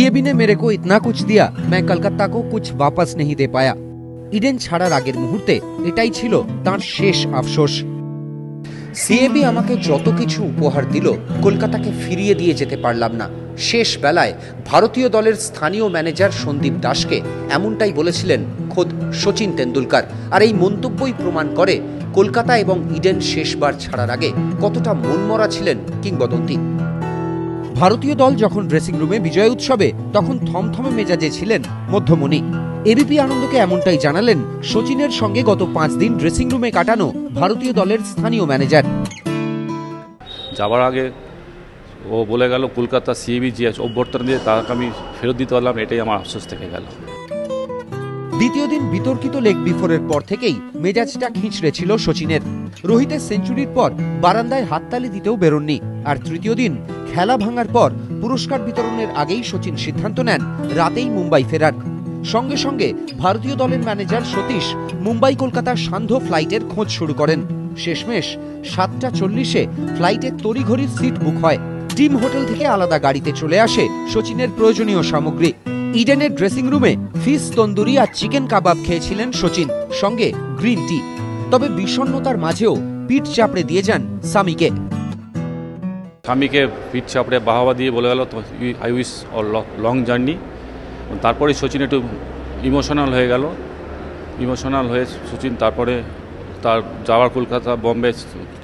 CAB ने मेरे को इतना कुछ दिया, मैं कलकत्ता को कुछ वापस नहीं दे पाया। ইডেন ছাড়ার আগের মুহূর্তে এটাই ছিল তার শেষ আফসোস। সিএবি আমাকে যত কিছু উপহার দিল, কলকাতাকে ফিরিয়ে দিয়ে যেতে পারলাম না। শেষ বেলায় ভারতীয় দলের স্থানীয় ম্যানেজার সন্দীপ দাসকে এমনটাই বলেছিলেন খোদ সচিন তেন্ডুলকার। আর এই মন্তব্যই প্রমাণ করে কলকাতা এবং ইডেন শেষবার ছাড়ার আগে কতটা মনমরা ছিলেন কিংবদন্তি। ভারতীয় দল যখন ড্রেসিং রুমে বিজয় উৎসবে, তখন থমথমে মেজাজে ছিলেন মধ্যমণি। এবিপি আনন্দকে এমনটাই জানালেন সচিনের সঙ্গে গত 5 দিন ড্রেসিং রুমে কাটানো ভারতীয় দলের স্থানীয় ম্যানেজার। যাওয়ার আগে ও বলে গেল কলকাতা সিএবি যে অভ্যর্থনা দিয়ে তাকে আমি ফেরত দিতে পারলাম, এটাই আমার আফসোস থেকে গেল। দ্বিতীয় দিন বিতর্কিত লেগ বিফোরের পর থেকেই মেজাজটা খিঁচড়ে ছিল সচিনের। রোহিতের সেঞ্চুরির পর বারান্দায় হাততালি দিতেও বেরোননি। আর তৃতীয় দিন খেলা ভাঙার পর পুরস্কার বিতরণের আগেই সচিন সিদ্ধান্ত নেন রাতেই মুম্বাই ফেরার। সঙ্গে সঙ্গে ভারতীয় দলের ম্যানেজার সতীশ মুম্বাই কলকাতার সান্ধ্য ফ্লাইটের খোঁজ শুরু করেন। শেষমেশ 7:40-এ ফ্লাইটের তড়িঘড়ির সিট বুক হয়। টিম হোটেল থেকে আলাদা গাড়িতে চলে আসে সচিনের প্রয়োজনীয় সামগ্রী। ইডেনের ড্রেসিং রুমে ফিশ তন্দুরি আর চিকেন কাবাব খেয়েছিলেন সচিন, সঙ্গে গ্রিন টি। তবে বিষণ্ণতার মাঝেও পিঠ চাপড়ে দিয়ে যান স্বামীকে। স্বামীকে পিঠ চাপড়ে বাহাবা দিয়ে বলে গেল আই উইশ লং জার্নি। তারপরে সচিন একটু ইমোশনাল হয়ে গেল। ইমোশনাল হয়ে সচিন তারপরে তার যাওয়ার কলকাতা বম্বে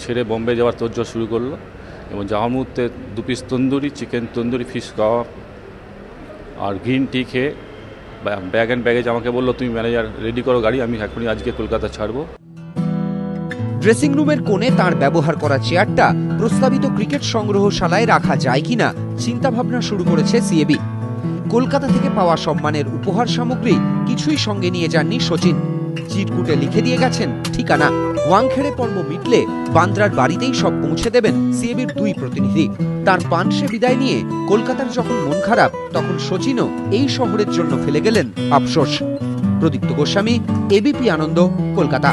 ছেড়ে বম্বে যাওয়ার তোড়জোড় শুরু করলো। এবং যাওয়ার মুহূর্তে 2 piece tandoori, chicken tandoori, fish kebab আর গ্রিন টি খেয়ে ব্যাগ অ্যান্ড ব্যাগেজ আমাকে বললো তুমি ম্যানেজার রেডি করো গাড়ি, আমি এখনই আজকে কলকাতা ছাড়বো। ড্রেসিং রুমের কোণে তার ব্যবহার করা চেয়ারটা প্রস্তাবিত ক্রিকেট সংগ্রহশালায় রাখা যায় কিনা চিন্তা ভাবনা শুরু করেছে সিএবি। কলকাতা থেকে পাওয়া সম্মানের উপহার সামগ্রী কিছুই সঙ্গে নিয়ে যাননি সচিন। চিরকুটে লিখে দিয়ে গেছেন ঠিকানা। ওয়াংখেড়ে পর্ব মিটলে বান্দ্রার বাড়িতেই সব পৌঁছে দেবেন সিএবির 2 প্রতিনিধি। তার পানসে বিদায় নিয়ে কলকাতার যখন মন খারাপ, তখন সচিনও এই শহরের জন্য ফেলে গেলেন আফসোস। প্রদীপ্ত গোস্বামী, এবিপি আনন্দ, কলকাতা।